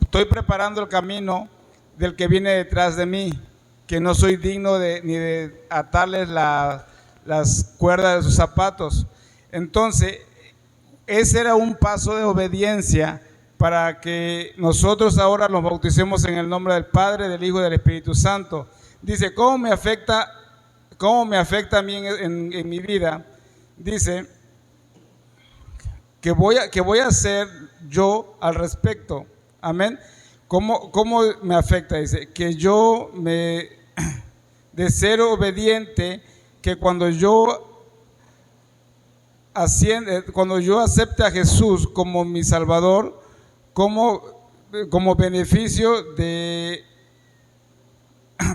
estoy preparando el camino del que viene detrás de mí, que no soy digno ni de atarles las cuerdas de sus zapatos. Entonces, ese era un paso de obediencia para que nosotros ahora nos bauticemos en el nombre del Padre, del Hijo y del Espíritu Santo. Dice, ¿cómo me afecta a mí en mi vida? Dice, ¿qué voy a hacer yo al respecto? Amén. ¿Cómo me afecta? Dice, de ser obediente, que cuando cuando yo acepte a Jesús como mi Salvador, como beneficio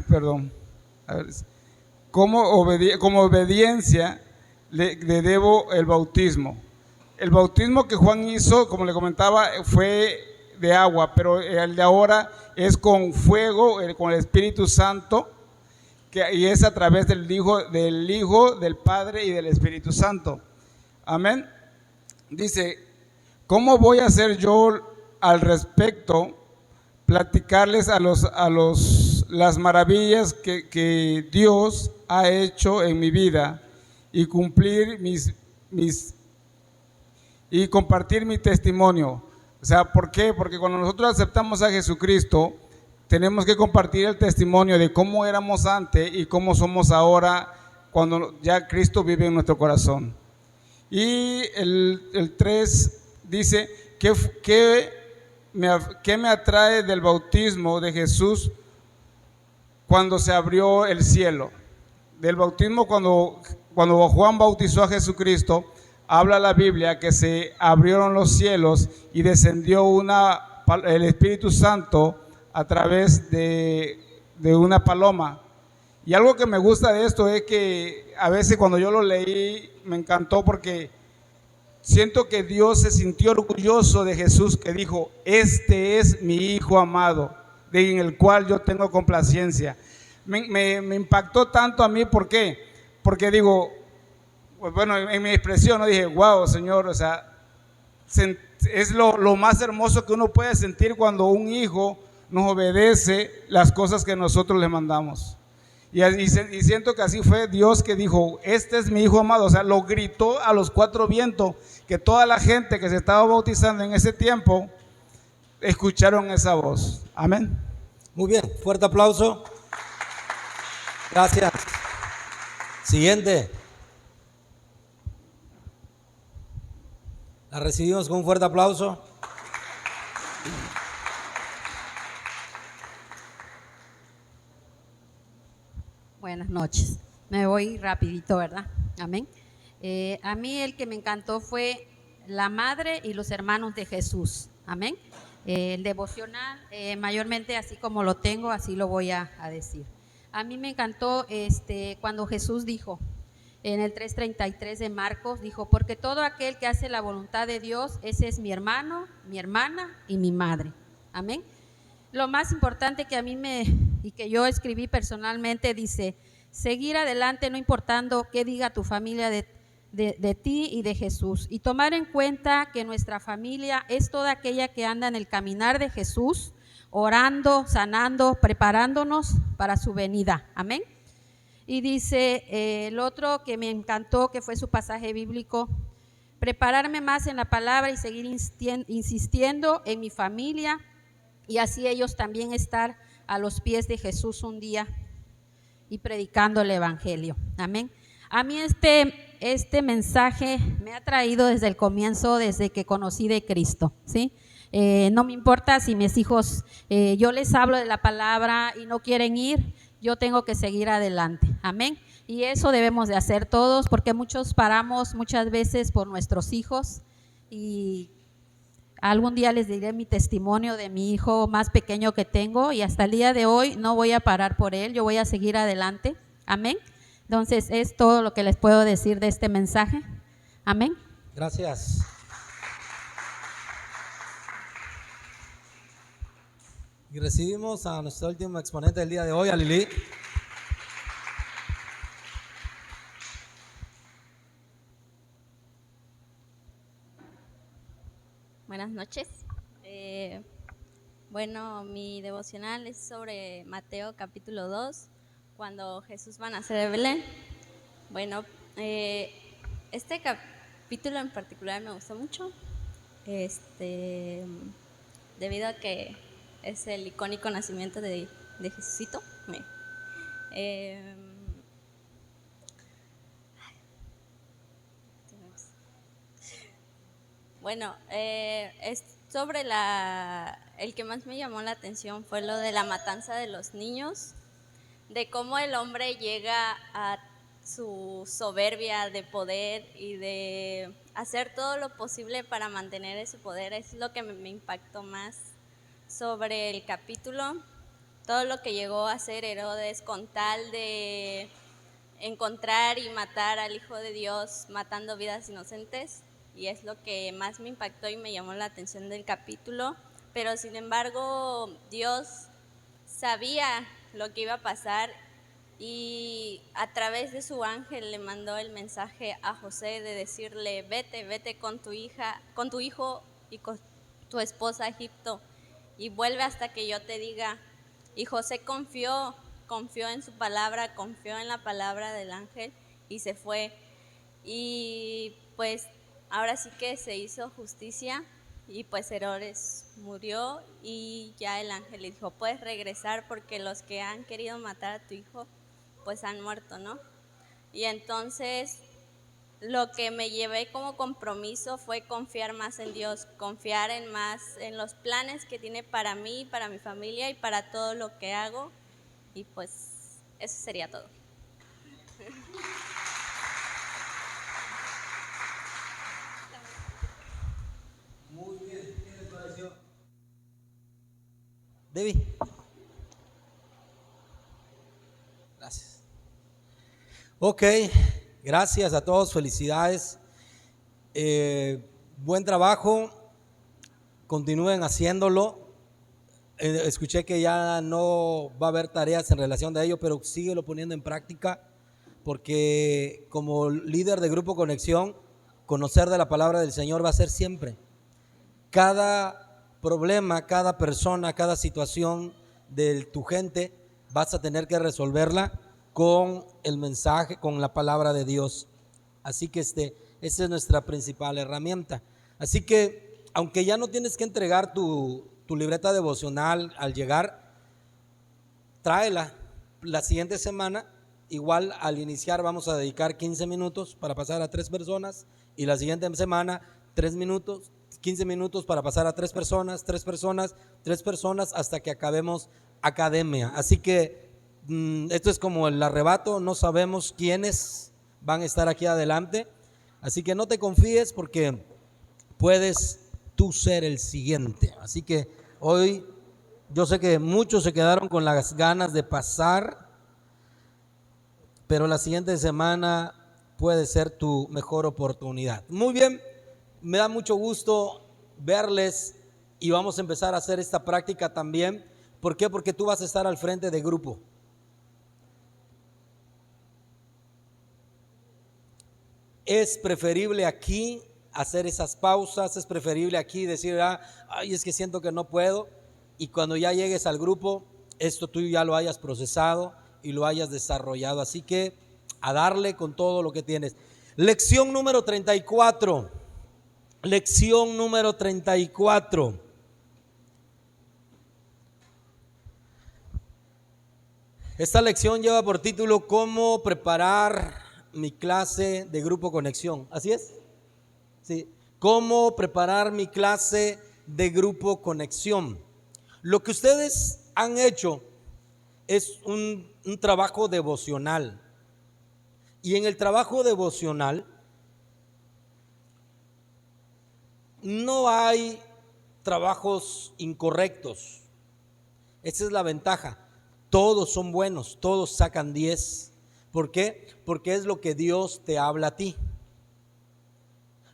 perdón, a ver, como obediencia le debo el bautismo. El bautismo que Juan hizo, como le comentaba, fue de agua, pero el de ahora es con fuego, con el Espíritu Santo, y es a través del Hijo, del Padre y del Espíritu Santo. Amén. Dice, ¿cómo voy a hacer yo al respecto? Platicarles las maravillas que Dios ha hecho en mi vida y cumplir y compartir mi testimonio. O sea, ¿por qué? Porque cuando nosotros aceptamos a Jesucristo, tenemos que compartir el testimonio de cómo éramos antes y cómo somos ahora cuando ya Cristo vive en nuestro corazón. Y el 3 dice, ¿qué me atrae del bautismo de Jesús cuando se abrió el cielo? Del bautismo cuando Juan bautizó a Jesucristo, habla la Biblia que se abrieron los cielos y descendió el Espíritu Santo a través de una paloma. Y algo que me gusta de esto es que a veces cuando yo lo leí me encantó porque siento que Dios se sintió orgulloso de Jesús, que dijo, este es mi Hijo amado, en el cual yo tengo complacencia. Me impactó tanto a mí, ¿por qué? Porque digo, bueno, en mi expresión, ¿no? Dije, wow, Señor, o sea, es lo más hermoso que uno puede sentir cuando un hijo nos obedece las cosas que nosotros le mandamos. Y siento que así fue Dios, que dijo, este es mi Hijo amado. O sea, lo gritó a los cuatro vientos, que toda la gente que se estaba bautizando en ese tiempo escucharon esa voz. Amén. Muy bien, fuerte aplauso. Gracias. Siguiente. La recibimos con un fuerte aplauso. Buenas noches. Me voy rapidito, ¿verdad? Amén. A mí el que me encantó fue la madre y los hermanos de Jesús. Amén. El devocional, mayormente así como lo tengo, así lo voy a decir. A mí me encantó cuando Jesús dijo, en el 3:33 de Marcos, dijo, porque todo aquel que hace la voluntad de Dios, ese es mi hermano, mi hermana y mi madre. Amén. Lo más importante que a mí y que yo escribí personalmente, dice, seguir adelante no importando qué diga tu familia de ti y de Jesús, y tomar en cuenta que nuestra familia es toda aquella que anda en el caminar de Jesús, orando, sanando, preparándonos para su venida. Amén. Y dice el otro que me encantó, que fue su pasaje bíblico, prepararme más en la palabra y seguir insistiendo en mi familia, y así ellos también estar a los pies de Jesús un día y predicando el evangelio. Amén. A mí este mensaje me ha traído desde el comienzo, desde que conocí de Cristo, ¿sí? No me importa si mis hijos, yo les hablo de la palabra y no quieren ir, yo tengo que seguir adelante. Amén. Y eso debemos de hacer todos, porque muchos paramos muchas veces por nuestros hijos, y algún día les diré mi testimonio de mi hijo más pequeño que tengo, y hasta el día de hoy no voy a parar por él, yo voy a seguir adelante. Amén. Entonces es todo lo que les puedo decir de este mensaje. Amén. Gracias. Y recibimos a nuestro último exponente del día de hoy, a Lili. Buenas noches. Bueno, mi devocional es sobre Mateo capítulo 2, cuando Jesús va a nacer de Belén. Bueno, este capítulo en particular me gustó mucho, debido a que es el icónico nacimiento de Jesucito. Eh, Bueno, es sobre el que más me llamó la atención fue lo de la matanza de los niños, de cómo el hombre llega a su soberbia de poder y de hacer todo lo posible para mantener ese poder. Es lo que me impactó más sobre el capítulo, todo lo que llegó a hacer Herodes con tal de encontrar y matar al Hijo de Dios, matando vidas inocentes, y es lo que más me impactó y me llamó la atención del capítulo. Pero sin embargo, Dios sabía lo que iba a pasar y a través de su ángel le mandó el mensaje a José de decirle: vete con tu hijo y con tu esposa a Egipto y vuelve hasta que yo te diga. Y José confió en su palabra, confió en la palabra del ángel y se fue. Y pues ahora sí que se hizo justicia y pues Herodes murió y ya el ángel le dijo: puedes regresar porque los que han querido matar a tu hijo pues han muerto, ¿no? Y entonces lo que me llevé como compromiso fue confiar más en Dios, confiar más en los planes que tiene para mí, para mi familia y para todo lo que hago. Y pues eso sería todo. Muy bien, ¿qué les pareció? Debbie. Gracias. Ok, gracias a todos, felicidades. Buen trabajo, continúen haciéndolo. Escuché que ya no va a haber tareas en relación de ello, pero síguelo poniendo en práctica, porque como líder de Grupo Conexión, conocer de la palabra del Señor va a ser siempre. Cada problema, cada persona, cada situación de tu gente, vas a tener que resolverla con el mensaje, con la palabra de Dios. Así que esa es nuestra principal herramienta. Así que, aunque ya no tienes que entregar tu libreta devocional al llegar, tráela la siguiente semana. Igual al iniciar vamos a dedicar 15 minutos para pasar a 3 personas, y la siguiente semana 3 minutos, 15 minutos para pasar a 3 personas, 3 personas, 3 personas, hasta que acabemos academia. Así que esto es como el arrebato, no sabemos quiénes van a estar aquí adelante, así que no te confíes, porque puedes tú ser el siguiente. Así que hoy yo sé que muchos se quedaron con las ganas de pasar, pero la siguiente semana puede ser tu mejor oportunidad. Muy bien, me da mucho gusto verles y vamos a empezar a hacer esta práctica también. ¿Por qué? Porque tú vas a estar al frente de grupo. Es preferible aquí hacer esas pausas, es preferible aquí decir: ay, es que siento que no puedo, y cuando ya llegues al grupo, esto tú ya lo hayas procesado y lo hayas desarrollado. Así que a darle con todo lo que tienes. Lección número 34. Lección número 34. Esta lección lleva por título: ¿Cómo preparar mi clase de Grupo Conexión? ¿Así es? Sí. ¿Cómo preparar mi clase de Grupo Conexión? Lo que ustedes han hecho es un trabajo devocional. Y en el trabajo devocional no hay trabajos incorrectos. Esa es la ventaja. Todos son buenos, todos sacan 10. ¿Por qué? Porque es lo que Dios te habla a ti.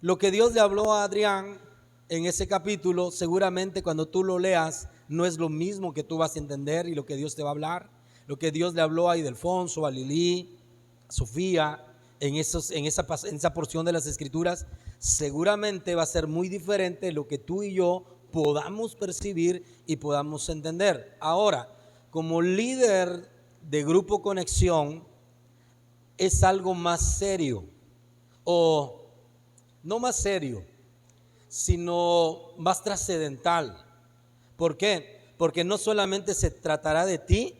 Lo que Dios le habló a Adrián en ese capítulo, seguramente cuando tú lo leas, no es lo mismo que tú vas a entender y lo que Dios te va a hablar. Lo que Dios le habló a Ildefonso, a Lili, a Sofía, en esa porción de las Escrituras, seguramente va a ser muy diferente lo que tú y yo podamos percibir y podamos entender. Ahora, como líder de Grupo Conexión, es algo más serio, o no más serio, sino más trascendental. ¿Por qué? Porque no solamente se tratará de ti,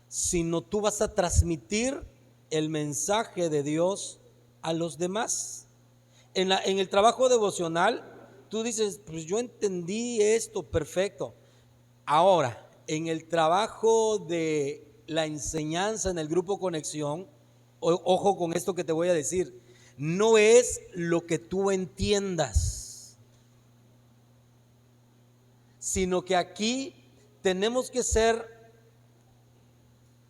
sino tú vas a transmitir el mensaje de Dios a los demás. En el trabajo devocional, tú dices, pues yo entendí esto, perfecto. Ahora, en el trabajo de la enseñanza en el Grupo Conexión, ojo con esto que te voy a decir, no es lo que tú entiendas, sino que aquí tenemos que ser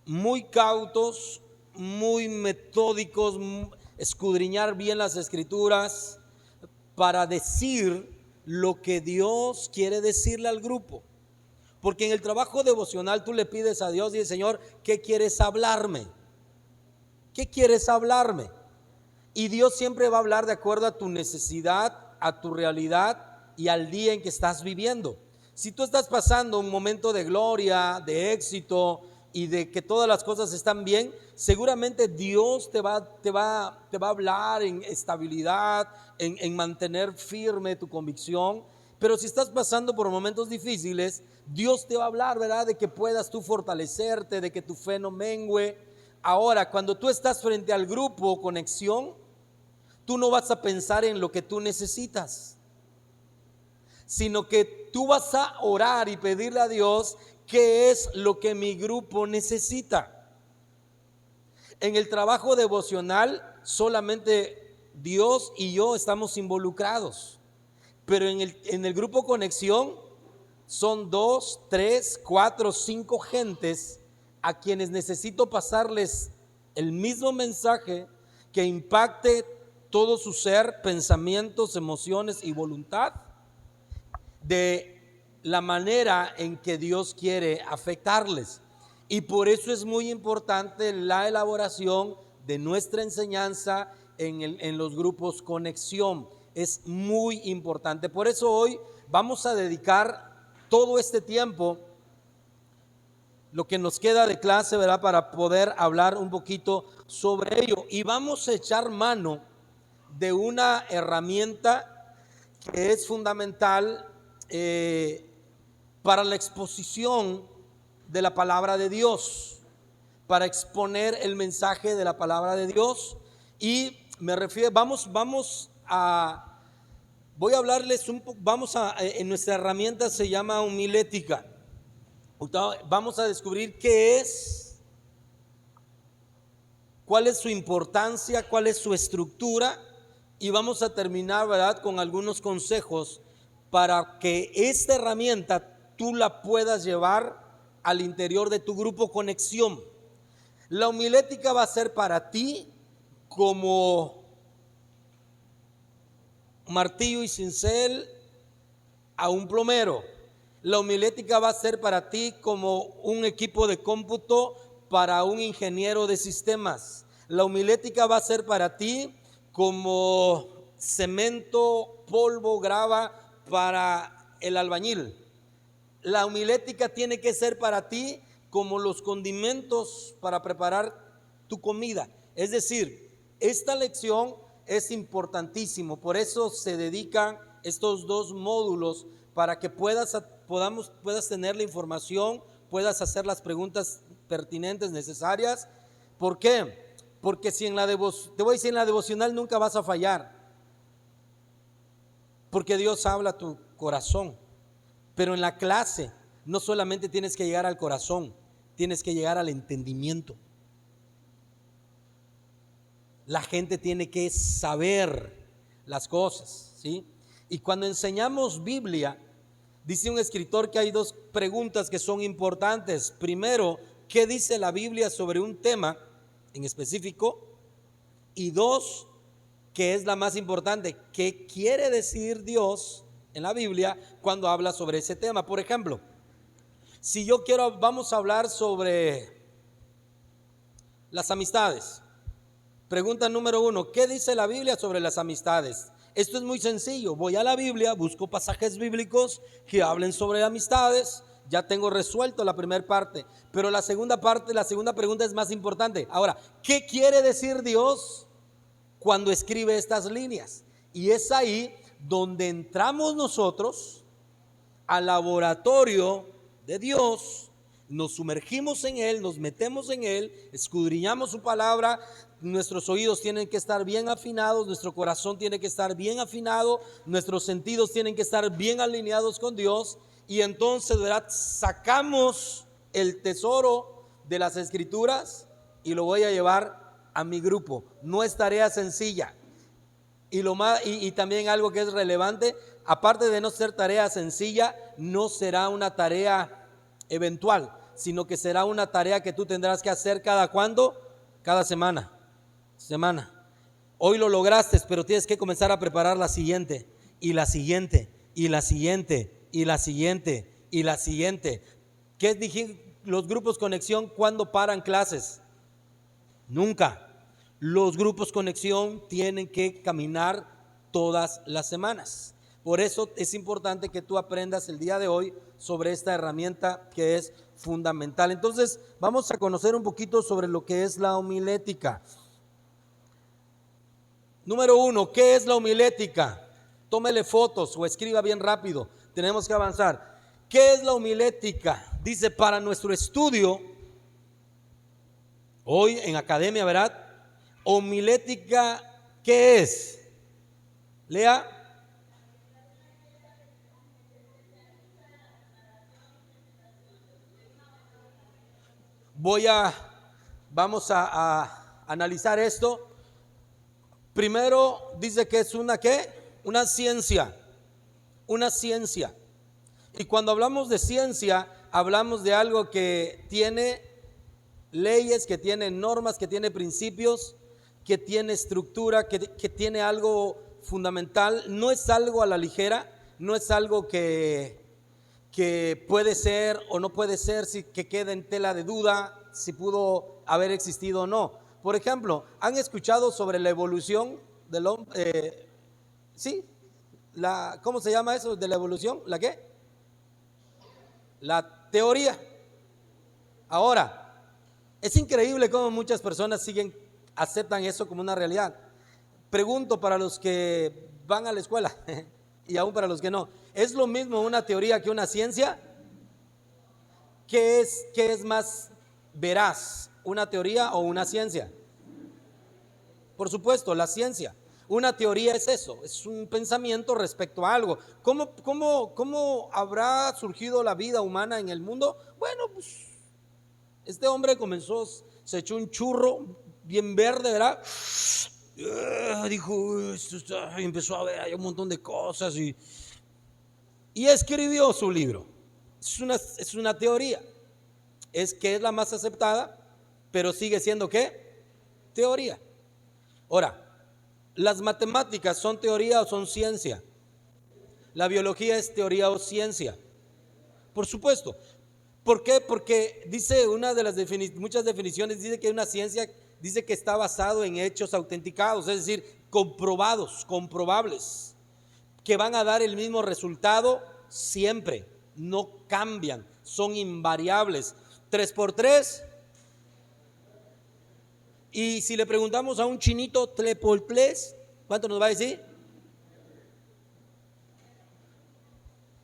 muy cautos, muy metódicos, escudriñar bien las escrituras para decir lo que Dios quiere decirle al grupo. Porque en el trabajo devocional tú le pides a Dios y dices, Señor, ¿qué quieres hablarme? ¿Qué quieres hablarme? Y Dios siempre va a hablar de acuerdo a tu necesidad, a tu realidad y al día en que estás viviendo. Si tú estás pasando un momento de gloria, de éxito y de que todas las cosas están bien, seguramente Dios te va a hablar en estabilidad, en mantener firme tu convicción. Pero si estás pasando por momentos difíciles, Dios te va a hablar, ¿verdad? De que puedas tú fortalecerte, de que tu fe no mengüe. Ahora, cuando tú estás frente al Grupo Conexión, tú no vas a pensar en lo que tú necesitas, sino que tú vas a orar y pedirle a Dios qué es lo que mi grupo necesita. En el trabajo devocional solamente Dios y yo estamos involucrados, pero en el Grupo Conexión son 2, 3, 4, 5 gentes a quienes necesito pasarles el mismo mensaje que impacte todo su ser, pensamientos, emociones y voluntad de la manera en que Dios quiere afectarles. Y por eso es muy importante la elaboración de nuestra enseñanza en los grupos Conexión. Es muy importante. Por eso hoy vamos a dedicar todo este tiempo, lo que nos queda de clase, ¿verdad?, para poder hablar un poquito sobre ello. Y vamos a echar mano de una herramienta que es fundamental para la exposición de la palabra de Dios, para exponer el mensaje de la palabra de Dios. Y me refiero, voy a hablarles un poco, en nuestra herramienta se llama homilética. Vamos a descubrir qué es, cuál es su importancia, cuál es su estructura, y vamos a terminar, ¿verdad?, con algunos consejos para que esta herramienta tú la puedas llevar al interior de tu Grupo Conexión. La homilética va a ser para ti como martillo y cincel a un plomero. La homilética va a ser para ti como un equipo de cómputo para un ingeniero de sistemas. La homilética va a ser para ti como cemento, polvo, grava para el albañil. La homilética tiene que ser para ti como los condimentos para preparar tu comida. Es decir, esta lección es importantísimo, por eso se dedican estos dos módulos para que puedas tener la información, puedas hacer las preguntas pertinentes, necesarias. ¿Por qué? Porque si te voy a decir, en la devocional nunca vas a fallar, porque Dios habla a tu corazón. Pero en la clase no solamente tienes que llegar al corazón, tienes que llegar al entendimiento. La gente tiene que saber las cosas, ¿sí? Y cuando enseñamos Biblia, dice un escritor que hay dos preguntas que son importantes. Primero, ¿qué dice la Biblia sobre un tema en específico? Y dos, que es la más importante, ¿qué quiere decir Dios en la Biblia cuando habla sobre ese tema? Por ejemplo, si vamos a hablar sobre las amistades. Pregunta número 1, ¿qué dice la Biblia sobre las amistades? Esto es muy sencillo. Voy a la Biblia, busco pasajes bíblicos que hablen sobre amistades. Ya tengo resuelto la primera parte, pero la segunda parte, la segunda pregunta es más importante. Ahora, ¿qué quiere decir Dios cuando escribe estas líneas? Y es ahí donde entramos nosotros al laboratorio de Dios, nos sumergimos en Él, nos metemos en Él, escudriñamos su palabra. Nuestros oídos tienen que estar bien afinados, nuestro corazón tiene que estar bien afinado, nuestros sentidos tienen que estar bien alineados con Dios. Y entonces, ¿verdad?, sacamos el tesoro de las escrituras y lo voy a llevar a mi grupo. No es tarea sencilla. Y también algo que es relevante, aparte de no ser tarea sencilla, no será una tarea eventual, sino que será una tarea que tú tendrás que hacer ¿cuándo? Cada semana. Hoy lo lograste, pero tienes que comenzar a preparar la siguiente, y la siguiente, y la siguiente, y la siguiente, y la siguiente. ¿Qué dije? Los grupos conexión, ¿cuándo paran clases? Nunca. Los grupos conexión tienen que caminar todas las semanas. Por eso es importante que tú aprendas el día de hoy sobre esta herramienta que es fundamental. Entonces vamos a conocer un poquito sobre lo que es la homilética. Número 1, ¿qué es la homilética? Tómele fotos o escriba bien rápido. Tenemos que avanzar. ¿Qué es la homilética? Dice, para nuestro estudio hoy en academia, ¿verdad? Homilética, ¿qué es? Lea. Vamos a analizar esto. Primero dice que es una ¿qué? Una ciencia. Y cuando hablamos de ciencia, hablamos de algo que tiene leyes, que tiene normas, que tiene principios, que tiene estructura, que tiene algo fundamental. No es algo a la ligera, no es algo que puede ser o no puede ser, que quede en tela de duda si pudo haber existido o no. Por ejemplo, ¿han escuchado sobre la evolución del hombre? ¿Sí? ¿Cómo se llama eso de la evolución? ¿La qué? La teoría. Ahora, es increíble cómo muchas personas aceptan eso como una realidad. Pregunto para los que van a la escuela y aún para los que no, ¿es lo mismo una teoría que una ciencia? ¿Qué es más veraz, una teoría o una ciencia? Por supuesto, la ciencia. Una teoría es eso, es un pensamiento respecto a algo. ¿Cómo habrá surgido la vida humana en el mundo? Bueno, pues este hombre se echó un churro bien verde, ¿verdad? Dijo, y empezó a ver, hay un montón de cosas y escribió su libro. Es una teoría. Es que es la más aceptada, pero sigue siendo ¿qué? Teoría. Ahora, ¿las matemáticas son teoría o son ciencia? ¿La biología es teoría o ciencia? Por supuesto. ¿Por qué? Porque dice una de las muchas definiciones, dice que una ciencia dice que está basado en hechos autenticados, es decir, comprobados, comprobables, que van a dar el mismo resultado siempre, no cambian, son invariables. 3 por 3. Y si le preguntamos a un chinito 3 por 3, ¿cuánto nos va a decir?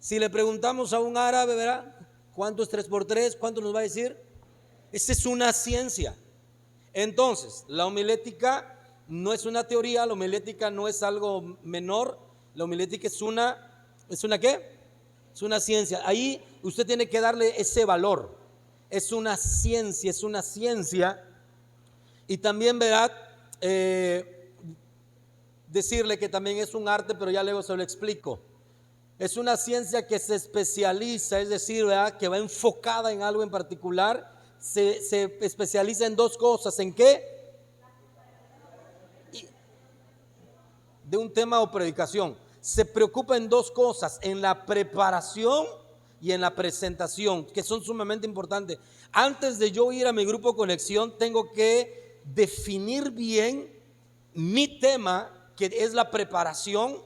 Si le preguntamos a un árabe, ¿verdad?, ¿cuánto es 3 por 3? ¿Cuánto nos va a decir? Esta es una ciencia. Entonces, la homilética no es una teoría, la homilética no es algo menor, la homilética ¿es una qué? Es una ciencia. Ahí usted tiene que darle ese valor. Es una ciencia. Y también, ¿verdad?, decirle que también es un arte, pero ya luego se lo explico. Es una ciencia que se especializa, es decir, ¿verdad?, que va enfocada en algo en particular. Se especializa en 2 cosas. ¿En qué? De un tema o predicación. Se preocupa en 2 cosas, en la preparación y en la presentación, que son sumamente importantes. Antes de yo ir a mi grupo Conexión, tengo que definir bien mi tema que es la preparación,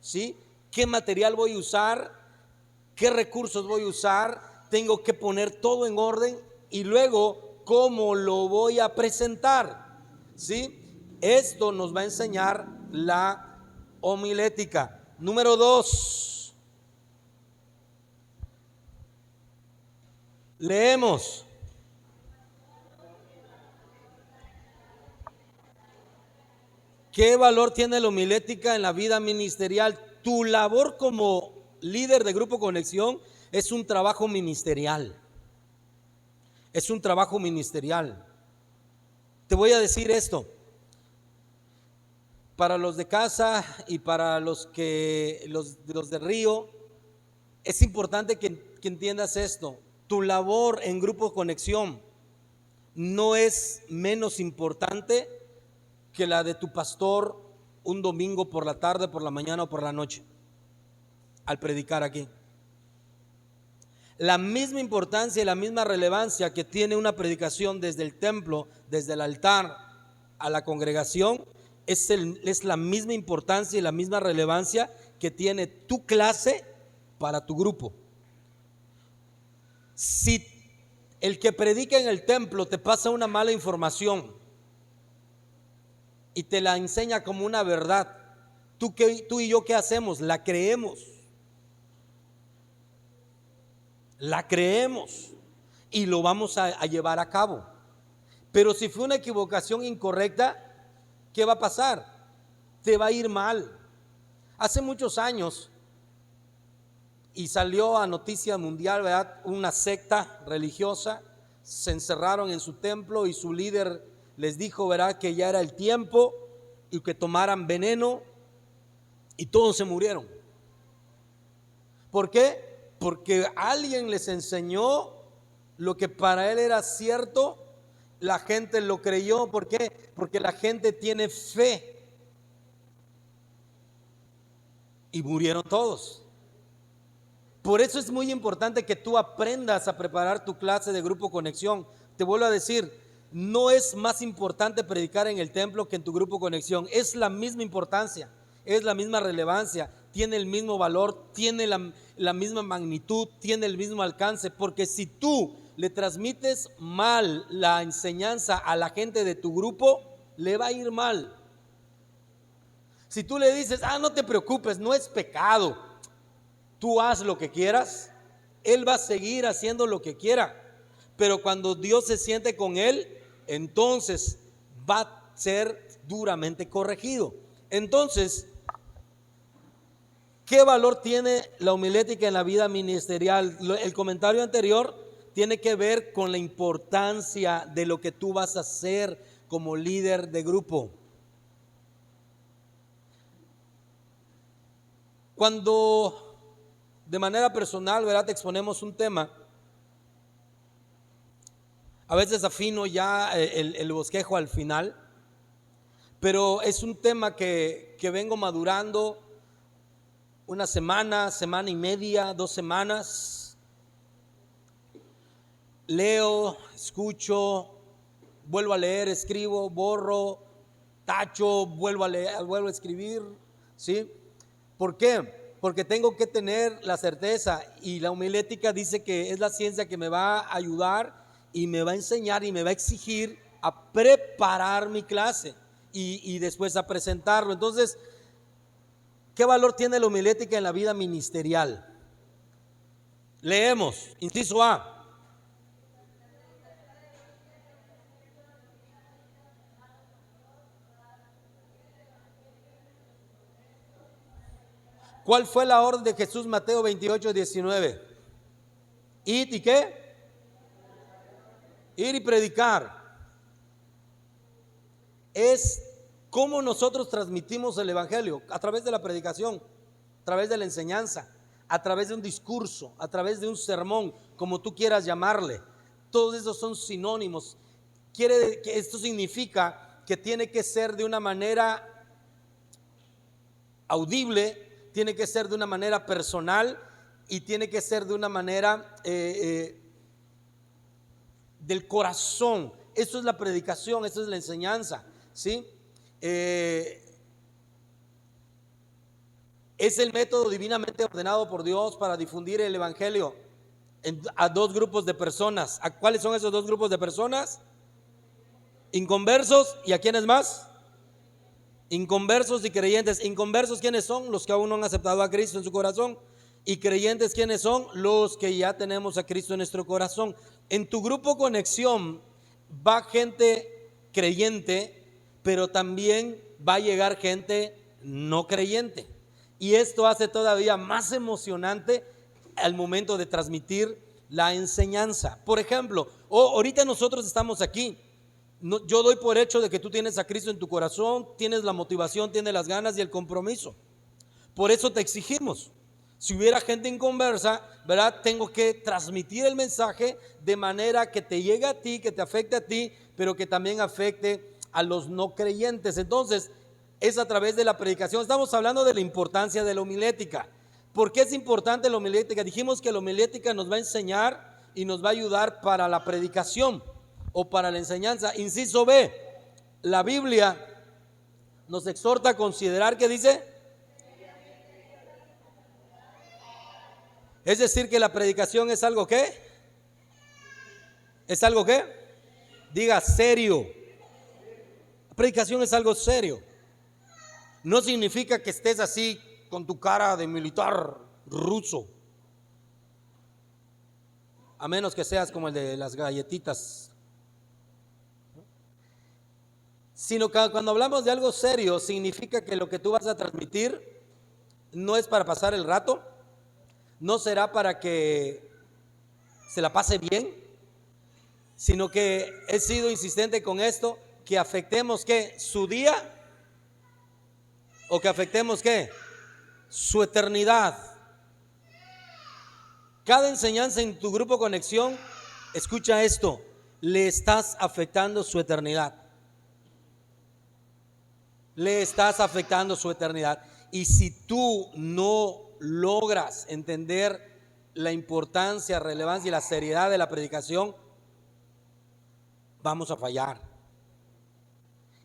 ¿sí? ¿Qué material voy a usar? ¿Qué recursos voy a usar? Tengo que poner todo en orden y luego cómo lo voy a presentar, ¿sí? Esto nos va a enseñar la homilética. Número 2. Leemos. ¿Qué valor tiene la homilética en la vida ministerial? Tu labor como líder de Grupo Conexión es un trabajo ministerial. Es un trabajo ministerial. Te voy a decir esto. Para los de casa y para los de Río, es importante que entiendas esto. Tu labor en Grupo Conexión no es menos importante que la de tu pastor un domingo por la tarde, por la mañana o por la noche, al predicar aquí. La misma importancia y la misma relevancia que tiene una predicación desde el templo, desde el altar a la congregación, es la misma importancia y la misma relevancia que tiene tu clase para tu grupo. Si el que predica en el templo te pasa una mala información y te la enseña como una verdad, tú y yo, ¿qué hacemos? La creemos y lo vamos a llevar a cabo. Pero si fue una equivocación incorrecta, ¿qué va a pasar? Te va a ir mal. Hace muchos años, y salió a noticia mundial, ¿verdad?, una secta religiosa, se encerraron en su templo y su líder les dijo, ¿verdad?, que ya era el tiempo y que tomaran veneno, y todos se murieron. ¿Por qué? Porque alguien les enseñó lo que para él era cierto, la gente lo creyó. ¿Por qué? Porque la gente tiene fe. Y murieron todos. Por eso es muy importante que tú aprendas a preparar tu clase de Grupo Conexión. Te vuelvo a decir, no es más importante predicar en el templo que en tu Grupo Conexión. Es la misma importancia, es la misma relevancia, tiene el mismo valor, tiene la misma magnitud, tiene el mismo alcance. Porque si tú le transmites mal la enseñanza a la gente de tu grupo, le va a ir mal. Si tú le dices, no te preocupes, no es pecado, tú haz lo que quieras, él va a seguir haciendo lo que quiera. Pero cuando Dios se siente con él, entonces va a ser duramente corregido. Entonces, ¿qué valor tiene la homilética en la vida ministerial? El comentario anterior tiene que ver con la importancia de lo que tú vas a hacer como líder de grupo. Cuando de manera personal, ¿verdad?, te exponemos un tema, a veces afino ya el bosquejo al final, pero es un tema que vengo madurando una semana, semana y media, 2 semanas. Leo, escucho, vuelvo a leer, escribo, borro, tacho, vuelvo a leer, vuelvo a escribir, ¿sí? ¿Por qué? Porque tengo que tener la certeza, y la homilética dice que es la ciencia que me va a ayudar y me va a enseñar y me va a exigir a preparar mi clase y después a presentarlo. Entonces, ¿qué valor tiene la homilética en la vida ministerial? Leemos, inciso A. ¿Cuál fue la orden de Jesús? Mateo 28:19. ¿Id y qué? Ir y predicar. Es cómo nosotros transmitimos el evangelio, a través de la predicación, a través de la enseñanza, a través de un discurso, a través de un sermón, como tú quieras llamarle. Todos esos son sinónimos. Esto significa que tiene que ser de una manera audible, tiene que ser de una manera personal y tiene que ser de una manera del corazón. Eso es la predicación, eso es la enseñanza, ¿sí? Es el método divinamente ordenado por Dios para difundir el evangelio a dos grupos de personas. ¿A cuáles son esos dos grupos de personas? Inconversos, ¿y a quiénes más? Inconversos y creyentes. Inconversos, ¿quiénes son? Los que aún no han aceptado a Cristo en su corazón. Y creyentes, ¿quiénes son? Los que ya tenemos a Cristo en nuestro corazón. En tu grupo Conexión va gente creyente, pero también va a llegar gente no creyente. Y esto hace todavía más emocionante al momento de transmitir la enseñanza. Por ejemplo, ahorita nosotros estamos aquí. Yo doy por hecho de que tú tienes a Cristo en tu corazón, tienes la motivación, tienes las ganas y el compromiso. Por eso te exigimos. Si hubiera gente inconversa, ¿verdad? Tengo que transmitir el mensaje de manera que te llegue a ti, que te afecte a ti, pero que también afecte a los no creyentes. Entonces, es a través de la predicación. Estamos hablando de la importancia de la homilética. ¿Por qué es importante la homilética? Dijimos que la homilética nos va a enseñar y nos va a ayudar para la predicación o para la enseñanza. Inciso B, la Biblia nos exhorta a considerar, ¿qué dice? Es decir, que la predicación es algo ¿qué? ¿Es algo qué? Diga serio. La predicación es algo serio. No significa que estés así con tu cara de militar ruso, a menos que seas como el de las galletitas. Sino que cuando hablamos de algo serio, significa que lo que tú vas a transmitir no es para pasar el rato, no será para que se la pase bien, sino que he sido insistente con esto, que afectemos ¿qué? Su día, o que afectemos ¿qué? Su eternidad. Cada enseñanza en tu grupo Conexión, escucha esto, le estás afectando su eternidad. Le estás afectando su eternidad. Y si tú no logras entender la importancia, relevancia y la seriedad de la predicación, vamos a fallar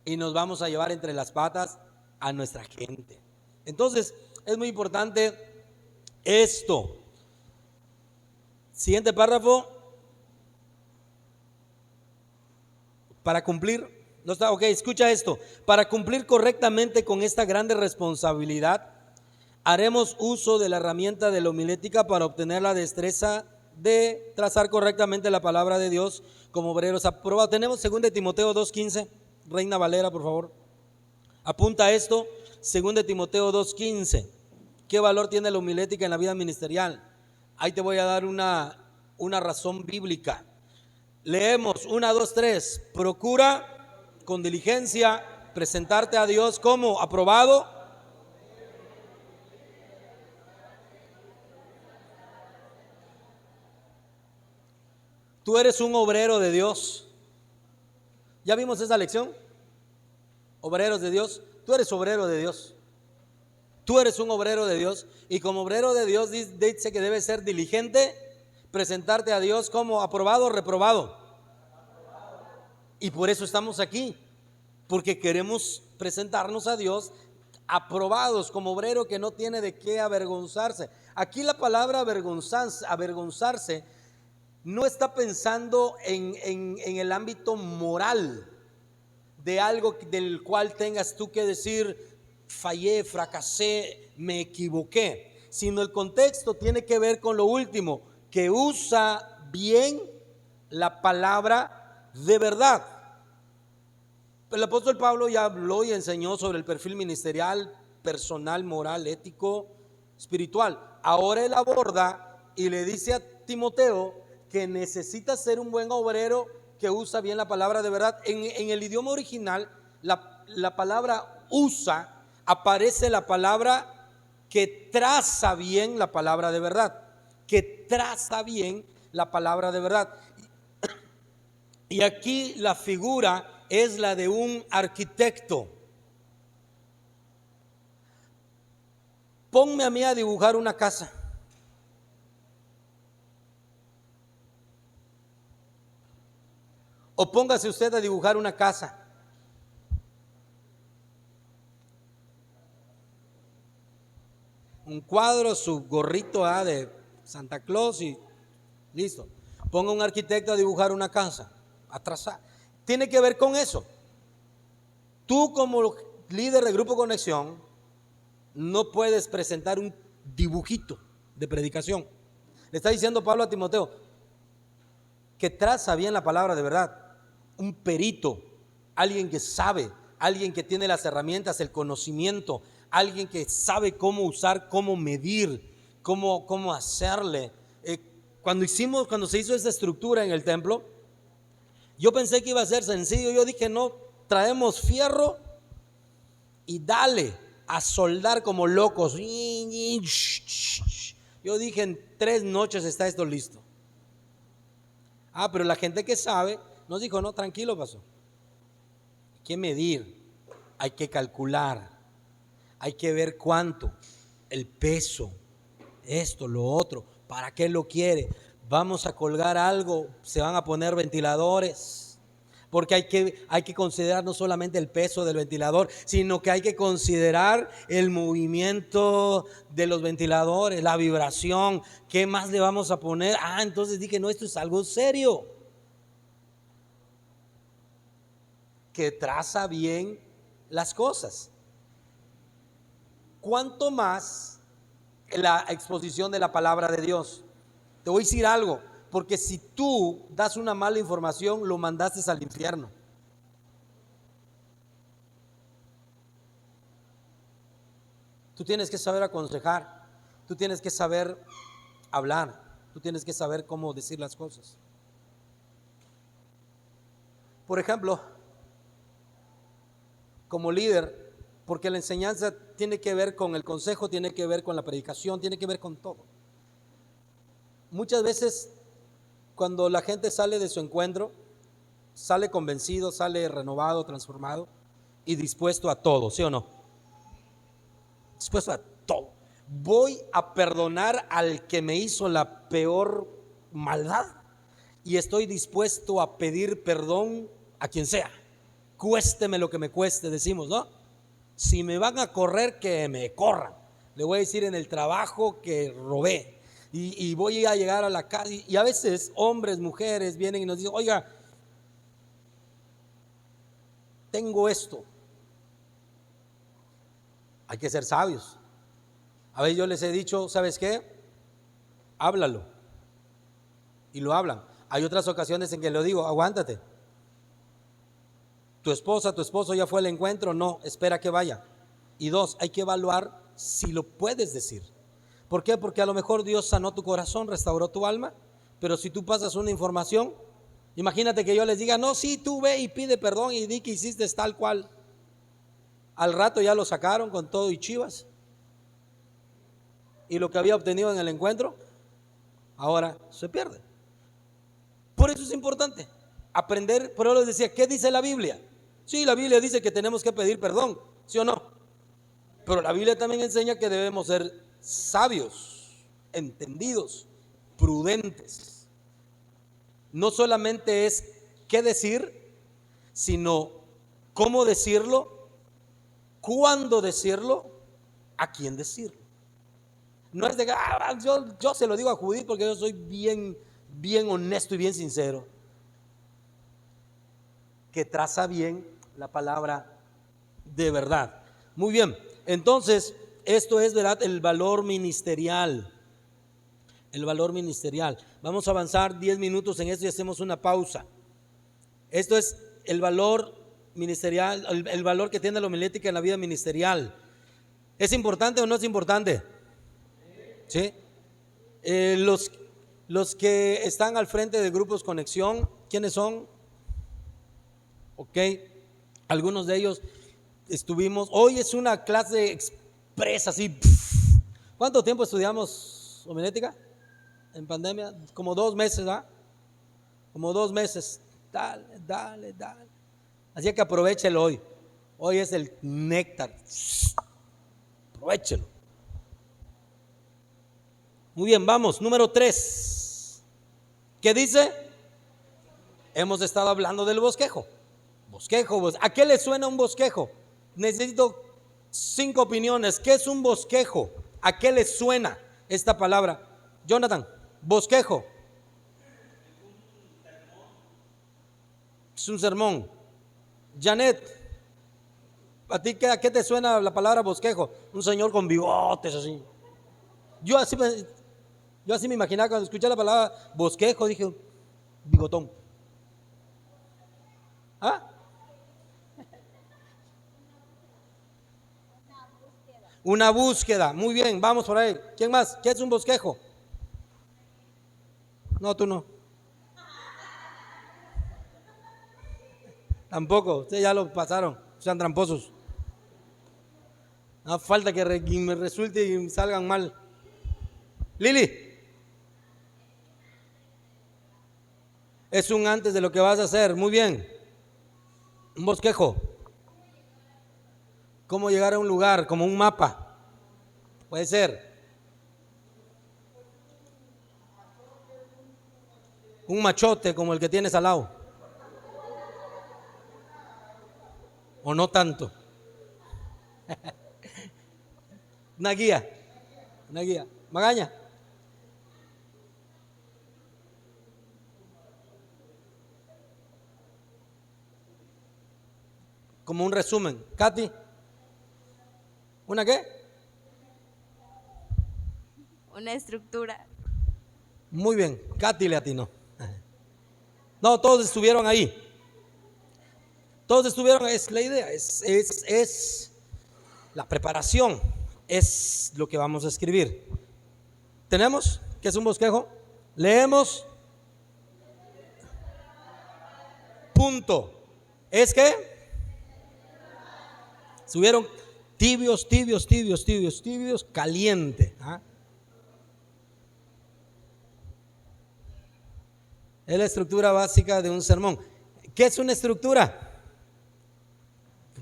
y nos vamos a llevar entre las patas a nuestra gente. Entonces es muy importante esto. Siguiente párrafo. Para cumplir, no está, ok, escucha esto. Para cumplir correctamente con esta grande responsabilidad, haremos uso de la herramienta de la homilética para obtener la destreza de trazar correctamente la palabra de Dios como obreros aprobados. Tenemos 2 Timoteo 2:15, Reina Valera, por favor. Apunta esto, 2 Timoteo 2:15. ¿Qué valor tiene la homilética en la vida ministerial? Ahí te voy a dar una razón bíblica. Leemos 1, 2, 3. Procura con diligencia presentarte a Dios como aprobado. Tú eres un obrero de Dios. ¿Ya vimos esa lección? Obreros de Dios. Tú eres obrero de Dios. Tú eres un obrero de Dios. Y como obrero de Dios dice que debes ser diligente, presentarte a Dios como aprobado o reprobado. Y por eso estamos aquí, porque queremos presentarnos a Dios aprobados como obrero que no tiene de qué avergonzarse. Aquí la palabra avergonzarse no está pensando en el ámbito moral de algo del cual tengas tú que decir fallé, fracasé, me equivoqué, sino el contexto tiene que ver con lo último, que usa bien la palabra de verdad. El apóstol Pablo ya habló y enseñó sobre el perfil ministerial, personal, moral, ético, espiritual. Ahora él aborda y le dice a Timoteo que necesita ser un buen obrero que usa bien la palabra de verdad. En el idioma original, la palabra usa, aparece la palabra que traza bien la palabra de verdad, que traza bien la palabra de verdad. Y aquí la figura es la de un arquitecto. Ponme a mí a dibujar una casa. O póngase usted a dibujar una casa. un cuadro, su gorrito de Santa Claus y listo. Ponga un arquitecto a dibujar una casa, a trazar. Tiene que ver con eso. Tú como líder de Grupo Conexión no puedes presentar un dibujito de predicación. Le está diciendo Pablo a Timoteo que traza bien la palabra de verdad. Un perito, alguien que sabe, alguien que tiene las herramientas, el conocimiento, alguien que sabe cómo usar, cómo medir, cómo hacerle. Cuando se hizo esa estructura en el templo, yo pensé que iba a ser sencillo. Yo dije, no, traemos fierro y dale a soldar como locos. Yo dije, en 3 noches está esto listo. Pero la gente que sabe nos dijo, no, tranquilo, pasó. Hay que medir, hay que calcular, hay que ver cuánto, el peso, esto, lo otro, para qué lo quiere. Vamos a colgar algo, se van a poner ventiladores, porque hay que considerar no solamente el peso del ventilador, sino que hay que considerar el movimiento de los ventiladores, la vibración. ¿Qué más le vamos a poner? Entonces dije, no, esto es algo serio, que traza bien las cosas. ¿Cuánto más la exposición de la palabra de Dios? Te voy a decir algo, porque si tú das una mala información, lo mandaste al infierno. Tú tienes que saber aconsejar, tú tienes que saber hablar, tú tienes que saber cómo decir las cosas. Por ejemplo, como líder, porque la enseñanza tiene que ver con el consejo, tiene que ver con la predicación, tiene que ver con todo. Muchas veces cuando la gente sale de su encuentro, sale convencido, sale renovado, transformado y dispuesto a todo, ¿sí o no? Dispuesto a todo. Voy a perdonar al que me hizo la peor maldad y estoy dispuesto a pedir perdón a quien sea. Cuésteme lo que me cueste, decimos, ¿no? Si me van a correr, que me corran. Le voy a decir en el trabajo que robé. Y voy a llegar a la casa. Y a veces hombres, mujeres vienen y nos dicen, oiga, tengo esto. Hay que ser sabios. A veces yo les he dicho, ¿sabes qué? Háblalo. Y lo hablan. Hay otras ocasiones en que le digo, aguántate. Tu esposa, tu esposo ya fue al encuentro, no, espera que vaya. Y 2, hay que evaluar si lo puedes decir. ¿Por qué? Porque a lo mejor Dios sanó tu corazón, restauró tu alma, pero si tú pasas una información, imagínate que yo les diga, no, sí, tú ve y pide perdón y di que hiciste tal cual. Al rato ya lo sacaron con todo y chivas. Y lo que había obtenido en el encuentro, ahora se pierde. Por eso es importante aprender. Por eso les decía, ¿qué dice la Biblia? Sí, la Biblia dice que tenemos que pedir perdón, ¿sí o no? Pero la Biblia también enseña que debemos ser sabios, entendidos, prudentes. No solamente es qué decir, sino cómo decirlo, cuándo decirlo, a quién decirlo. No es de yo se lo digo a Judith porque yo soy bien honesto y bien sincero. Que traza bien la palabra de verdad. Muy bien, entonces esto es, ¿verdad?, el valor ministerial. El valor ministerial. Vamos a avanzar 10 minutos en esto y hacemos una pausa. Esto es el valor ministerial, el valor que tiene la homilética en la vida ministerial. ¿Es importante o no es importante? ¿Sí? Los que están al frente de Grupos Conexión, ¿quiénes son? Ok, algunos de ellos estuvimos. Hoy es una clase expresa, así. ¿Cuánto tiempo estudiamos homilética en pandemia? Como 2 meses, ¿verdad? Como 2 meses. Dale. Así que aprovechelo hoy. Hoy es el néctar. Aprovechelo. Muy bien, vamos. Número 3. ¿Qué dice? Hemos estado hablando del bosquejo. Bosquejo. ¿A qué le suena un bosquejo? Necesito 5 opiniones. ¿Qué es un bosquejo? ¿A qué les suena esta palabra? Jonathan, bosquejo. Es un sermón. Janet, ¿a ti a qué te suena la palabra bosquejo? Un señor con bigotes así. Yo así me imaginaba cuando escuché la palabra bosquejo, dije, bigotón. ¿Ah? Una búsqueda. Muy bien, vamos por ahí. ¿Quién más? ¿Qué es un bosquejo? No, tú no. Tampoco, ustedes ya lo pasaron, sean tramposos. No falta que me resulte y salgan mal. Lili, es un antes de lo que vas a hacer. Muy bien. Un bosquejo. ¿Cómo llegar a un lugar? Como un mapa. Puede ser. Un machote como el que tienes al lado. O no tanto. Una guía. Una guía. Magaña. Como un resumen. Katy. ¿Una qué? Una estructura. Muy bien. Katy le atinó. No, todos estuvieron ahí. Todos estuvieron, es la idea, es la preparación, es lo que vamos a escribir. ¿Tenemos? ¿Qué es un bosquejo? Leemos. Punto. ¿Es qué? Subieron tibios, caliente. ¿Ah? Es la estructura básica de un sermón. ¿Qué es una estructura?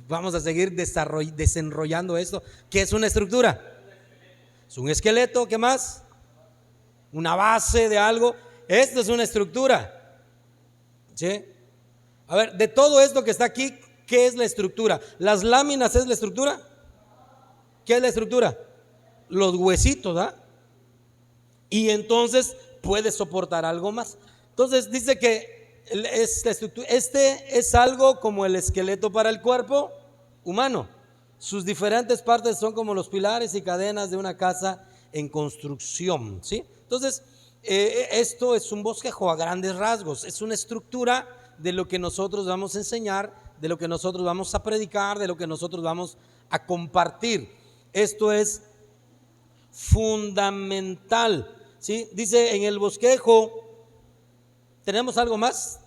Vamos a seguir desenrollando esto. ¿Qué es una estructura? Es un esqueleto. ¿Qué más? Una base de algo. Esto es una estructura. ¿Sí? A ver, de todo esto que está aquí, ¿qué es la estructura? ¿Las láminas es la estructura? ¿Qué es la estructura? Los huesitos, ¿ah? Y entonces puede soportar algo más. Entonces dice que este es algo como el esqueleto para el cuerpo humano. Sus diferentes partes son como los pilares y cadenas de una casa en construcción, ¿sí? Entonces, esto es un bosquejo a grandes rasgos. Es una estructura de lo que nosotros vamos a enseñar, de lo que nosotros vamos a predicar, de lo que nosotros vamos a compartir. Esto es fundamental, ¿sí? Dice en el bosquejo. ¿Tenemos algo más?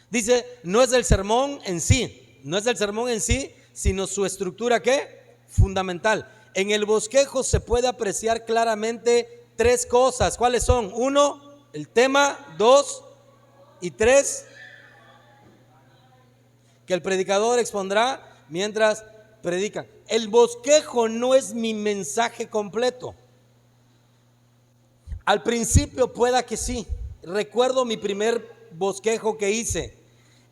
Dice, no es el sermón en sí, sino su estructura, ¿qué? Fundamental. En el bosquejo se puede apreciar claramente tres cosas. ¿Cuáles son? 1, el tema. 2 y 3, que el predicador expondrá mientras predica. El bosquejo no es mi mensaje completo. Al principio pueda que sí. Recuerdo mi primer bosquejo que hice.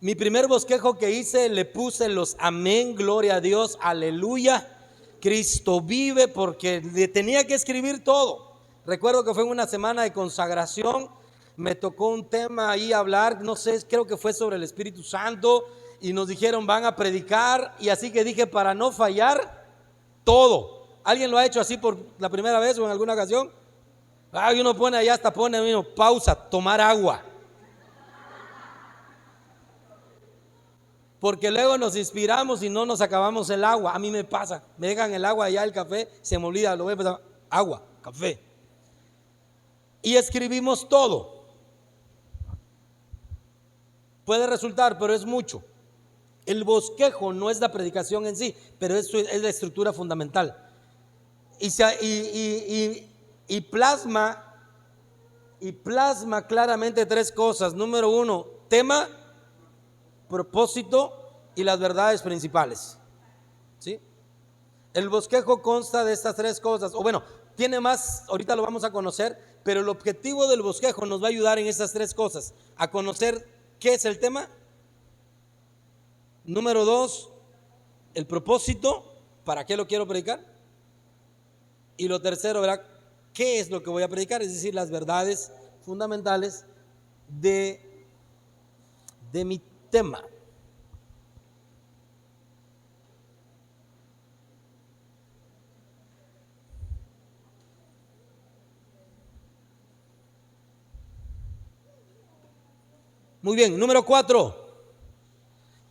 Le puse los amén, gloria a Dios, aleluya, Cristo vive, porque le tenía que escribir todo. Recuerdo que fue en una semana de consagración. Me tocó un tema ahí hablar, no sé, creo que fue sobre el Espíritu Santo. Y nos dijeron, van a predicar. Y así que dije, para no fallar, todo. ¿Alguien lo ha hecho así por la primera vez o en alguna ocasión? Y uno pone allá, hasta pone pausa, tomar agua. Porque luego nos inspiramos y no nos acabamos el agua. A mí me pasa, me dejan el agua allá, el café, se me olvida, lo voy a empezar, agua, café. Y escribimos todo. Puede resultar, pero es mucho. El bosquejo no es la predicación en sí, pero es la estructura fundamental. Y plasma claramente tres cosas. Número 1, tema, propósito y las verdades principales, ¿sí? El bosquejo consta de estas tres cosas, o bueno, tiene más, ahorita lo vamos a conocer, pero el objetivo del bosquejo nos va a ayudar en estas tres cosas: a conocer qué es el tema, número 2, el propósito, ¿para qué lo quiero predicar? Y lo tercero, ¿verdad? ¿Qué es lo que voy a predicar? Es decir, las verdades fundamentales de mi tema. Muy bien, número 4.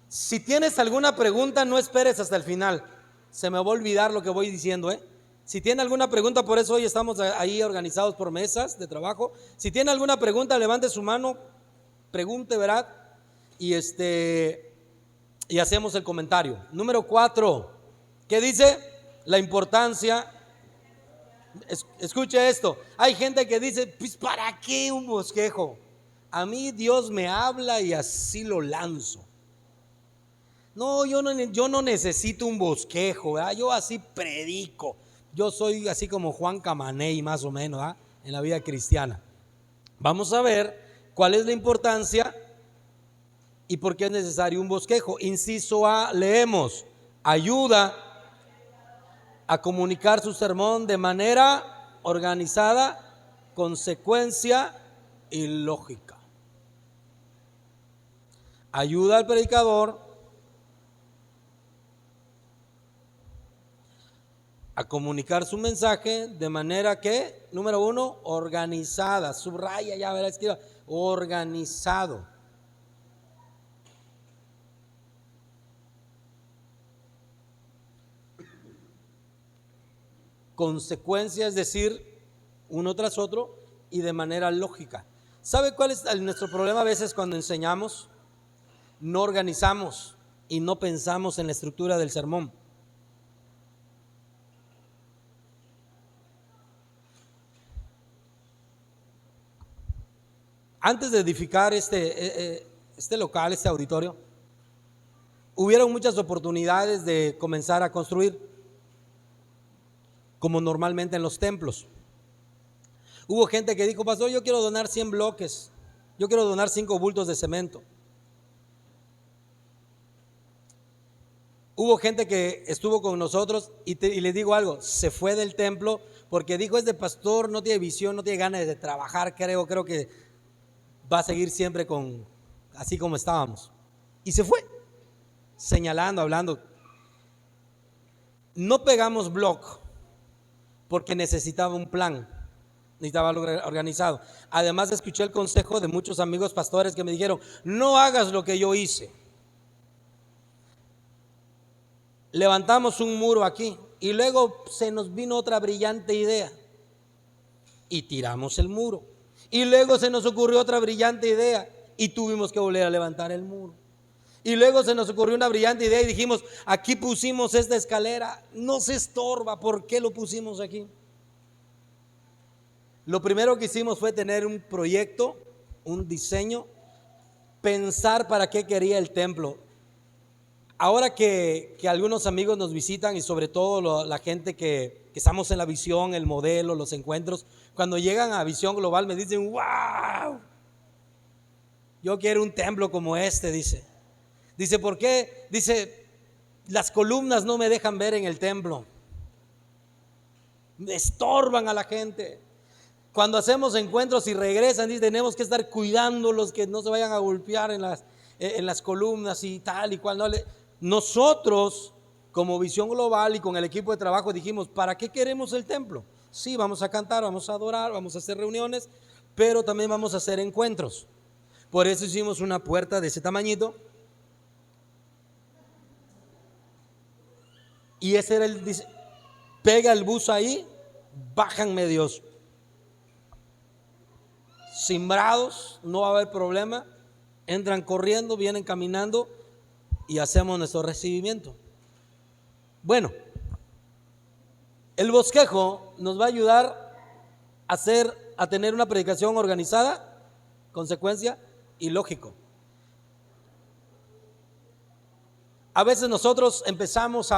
Si tienes alguna pregunta, no esperes hasta el final. Se me va a olvidar lo que voy diciendo, ¿eh? Si tiene alguna pregunta, por eso hoy estamos ahí organizados por mesas de trabajo. Si tiene alguna pregunta, levante su mano, pregunte, ¿verdad? Y hacemos el comentario. Número 4. ¿Qué dice? La importancia. Escuche esto. Hay gente que dice, pues ¿para qué un bosquejo? A mí Dios me habla y así lo lanzo. No, yo no necesito un bosquejo, ¿verdad? Yo así predico. Yo soy así como Juan Camaney, más o menos, ¿verdad? En la vida cristiana. Vamos a ver cuál es la importancia y por qué es necesario un bosquejo. Inciso A, leemos: ayuda a comunicar su sermón de manera organizada, consecuencia y lógica. Ayuda al predicador a comunicar su mensaje de manera que, número 1, organizada. Subraya, ya verás, escriba, organizado. Consecuencia, es decir, uno tras otro y de manera lógica. ¿Sabe cuál es nuestro problema a veces cuando enseñamos? No organizamos y no pensamos en la estructura del sermón. Antes de edificar este local, este auditorio, hubieron muchas oportunidades de comenzar a construir, como normalmente en los templos. Hubo gente que dijo: pastor, yo quiero donar 100 bloques, yo quiero donar 5 bultos de cemento. Hubo gente que estuvo con nosotros y les digo algo, se fue del templo porque dijo: este pastor no tiene visión, no tiene ganas de trabajar, creo que va a seguir siempre así como estábamos. Y se fue, señalando, hablando. No pegamos block porque necesitaba un plan, necesitaba algo organizado. Además, escuché el consejo de muchos amigos pastores que me dijeron: no hagas lo que yo hice. Levantamos un muro aquí y luego se nos vino otra brillante idea y tiramos el muro. Y luego se nos ocurrió otra brillante idea y tuvimos que volver a levantar el muro. Y luego se nos ocurrió una brillante idea y dijimos: aquí pusimos esta escalera, no se estorba, ¿por qué lo pusimos aquí? Lo primero que hicimos fue tener un proyecto, un diseño, pensar para qué quería el templo. Ahora que algunos amigos nos visitan y sobre todo la gente que estamos en la visión, el modelo, los encuentros, cuando llegan a Visión Global me dicen: wow, yo quiero un templo como este, dice. Dice: ¿por qué? Dice: las columnas no me dejan ver en el templo, me estorban a la gente. Cuando hacemos encuentros y regresan, dice, tenemos que estar cuidándolos que no se vayan a golpear en las columnas y tal y cual. Nosotros, como Visión Global y con el equipo de trabajo, dijimos: ¿para qué queremos el templo? Sí, vamos a cantar, vamos a adorar, vamos a hacer reuniones, pero también vamos a hacer encuentros. Por eso hicimos una puerta de ese tamañito. Y ese era pega el bus ahí, bajan medios cimbrados, no va a haber problema, entran corriendo, vienen caminando y hacemos nuestro recibimiento. Bueno, el bosquejo nos va a ayudar a tener una predicación organizada, consecuencia y lógico. A veces nosotros empezamos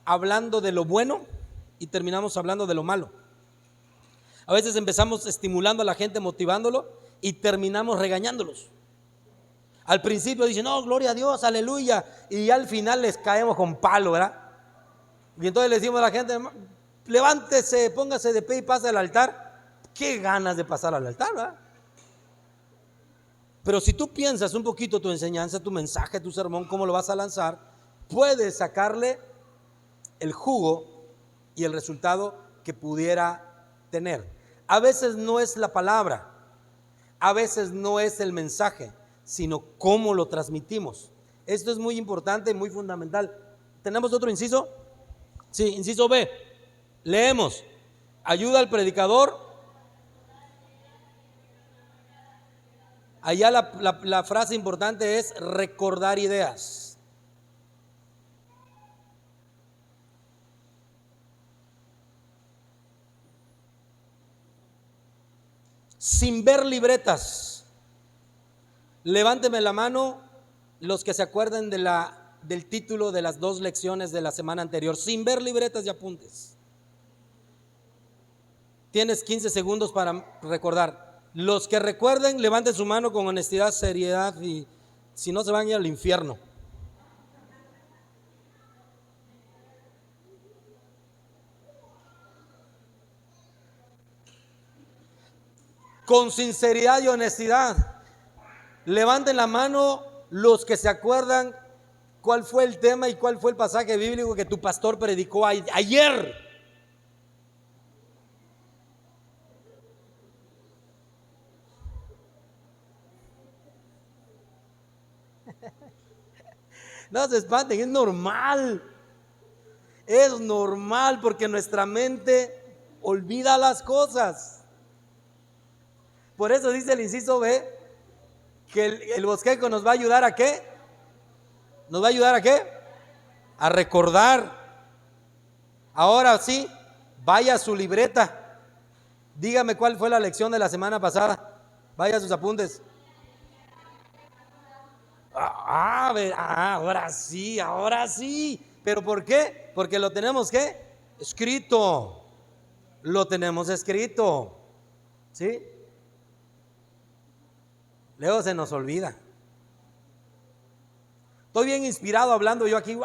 hablando de lo bueno y terminamos hablando de lo malo. A veces empezamos estimulando a la gente, motivándolo, y terminamos regañándolos. Al principio dicen: no, gloria a Dios, aleluya, y al final les caemos con palo, ¿verdad? Y entonces le decimos a la gente, levántese, póngase de pie y pase al altar. Qué ganas de pasar al altar, ¿verdad? Pero si tú piensas un poquito tu enseñanza, tu mensaje, tu sermón, cómo lo vas a lanzar, puedes sacarle el jugo y el resultado que pudiera tener. A veces no es la palabra, a veces no es el mensaje, sino cómo lo transmitimos. Esto es muy importante, muy fundamental. ¿Tenemos otro inciso? Sí, inciso B. Leemos. Ayuda al predicador. Allá la frase importante es recordar ideas. Sin ver libretas. Levánteme la mano los que se acuerden del título de las 2 lecciones de la semana anterior. Sin ver libretas y apuntes. Tienes 15 segundos para recordar. Los que recuerden, levanten su mano con honestidad, seriedad, y si no se van a ir al infierno. Con sinceridad y honestidad, levanten la mano los que se acuerdan cuál fue el tema y cuál fue el pasaje bíblico que tu pastor predicó ayer. No se espanten, es normal. Es normal porque nuestra mente olvida las cosas. Por eso dice el inciso B que el bosquejo nos va a ayudar ¿a qué? ¿Nos va a ayudar a qué? A recordar. Ahora sí, vaya a su libreta. Dígame cuál fue la lección de la semana pasada. Vaya a sus apuntes. Ahora sí, ahora sí. ¿Pero por qué? Porque lo tenemos ¿qué? Escrito. Lo tenemos escrito. ¿Sí? Luego se nos olvida. Estoy bien inspirado hablando yo aquí,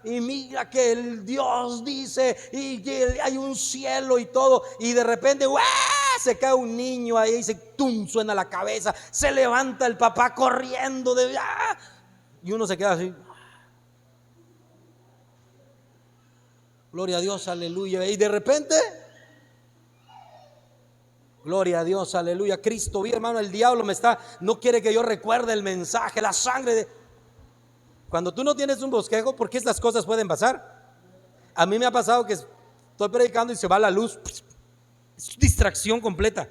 y mira que el Dios dice, y que hay un cielo y todo, y de repente, se cae un niño ahí, y ¡tum! Suena la cabeza, se levanta el papá corriendo, y uno se queda así. Gloria a Dios, aleluya. Y de repente, gloria a Dios, aleluya. Cristo vive, hermano. El diablo no quiere que yo recuerde el mensaje, la sangre de... Cuando tú no tienes un bosquejo, ¿por qué estas cosas pueden pasar? A mí me ha pasado que estoy predicando y se va la luz. Es distracción completa.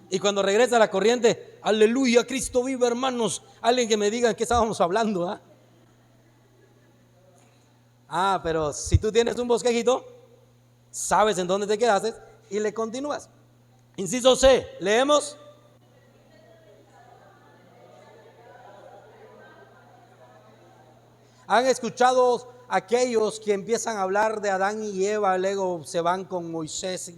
Y cuando regresa la corriente, aleluya, Cristo vive, hermanos. Alguien que me diga en qué estábamos hablando. Pero si tú tienes un bosquejito, sabes en dónde te quedaste y le continúas. Inciso C, leemos. ¿Han escuchado aquellos que empiezan a hablar de Adán y Eva, luego se van con Moisés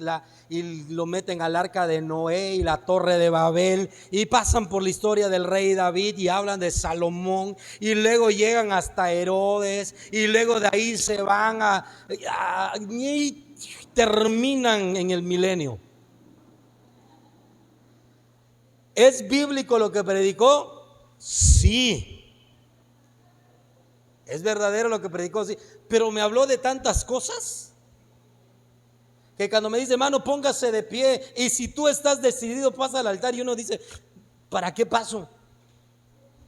y lo meten al arca de Noé y la torre de Babel, y pasan por la historia del rey David y hablan de Salomón, y luego llegan hasta Herodes, y luego de ahí se van y terminan en el milenio? ¿Es bíblico lo que predicó? Sí. ¿Es verdadero lo que predicó? Sí. Pero me habló de tantas cosas que cuando me dice, hermano, póngase de pie, y si tú estás decidido, pasa al altar, y uno dice, ¿para qué paso?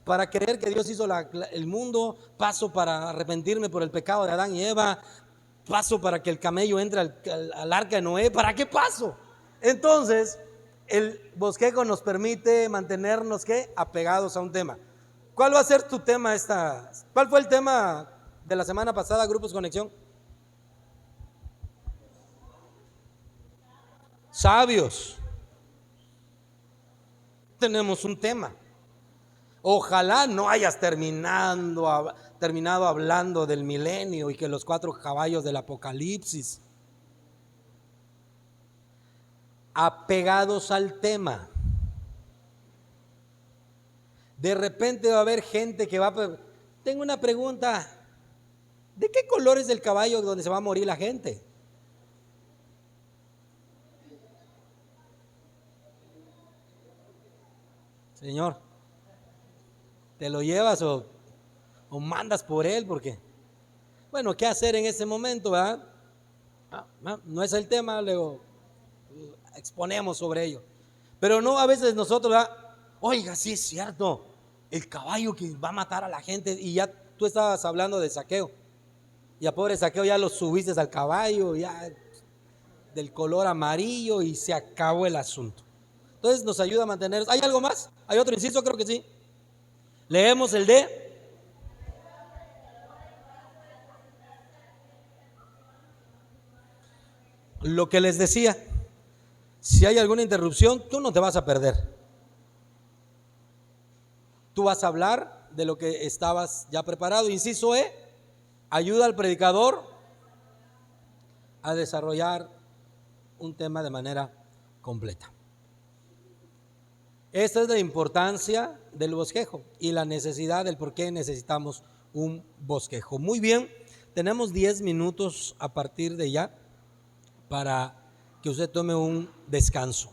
Para creer que Dios hizo el mundo, paso para arrepentirme por el pecado de Adán y Eva, paso para que el camello entre al arca de Noé. ¿Para qué paso? Entonces el bosquejo nos permite mantenernos ¿qué? Apegados a un tema. ¿Cuál va a ser tu tema ¿Cuál fue el tema de la semana pasada, Grupos Conexión? Sabios. Tenemos un tema. Ojalá no hayas terminado hablando del milenio y que los 4 caballos del Apocalipsis. Apegados al tema. De repente va a haber gente que tengo una pregunta. ¿De qué color es el caballo donde se va a morir la gente? Señor, ¿te lo llevas o mandas por él? Porque, bueno, ¿qué hacer en ese momento, verdad? No es el tema, luego exponemos sobre ello. Pero no, a veces nosotros, ¿verdad? Oiga, sí es cierto, el caballo que va a matar a la gente, y ya tú estabas hablando de Zaqueo, y a pobre Zaqueo ya lo subiste al caballo, ya del color amarillo, y se acabó el asunto. Entonces nos ayuda a mantener. ¿Hay algo más? ¿Hay otro inciso? Creo que sí. Leemos el de... Lo que les decía, si hay alguna interrupción, tú no te vas a perder. Tú vas a hablar de lo que estabas ya preparado. Inciso E, ayuda al predicador a desarrollar un tema de manera completa. Esta es la importancia del bosquejo y la necesidad del por qué necesitamos un bosquejo. Muy bien, tenemos 10 minutos a partir de ya para que usted tome un descanso.